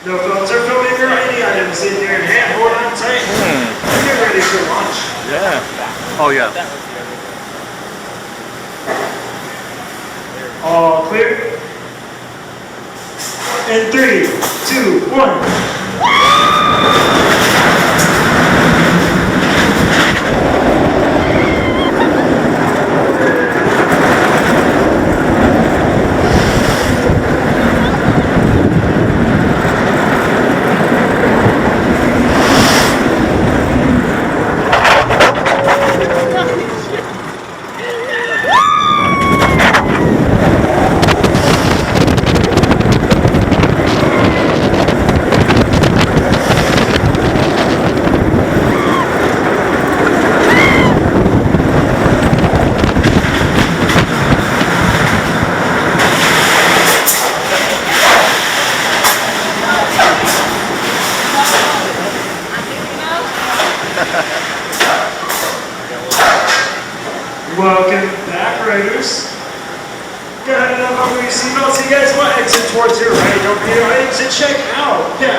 No phones or filming or any items in your hand. Hold on tight. And get ready for launch. Yeah. Oh yeah. All clear. In 3, 2, 1. Welcome back, riders. Go ahead and unbuckle your seatbelts. You guys want to exit towards your right. Don't be exit check out. Yeah,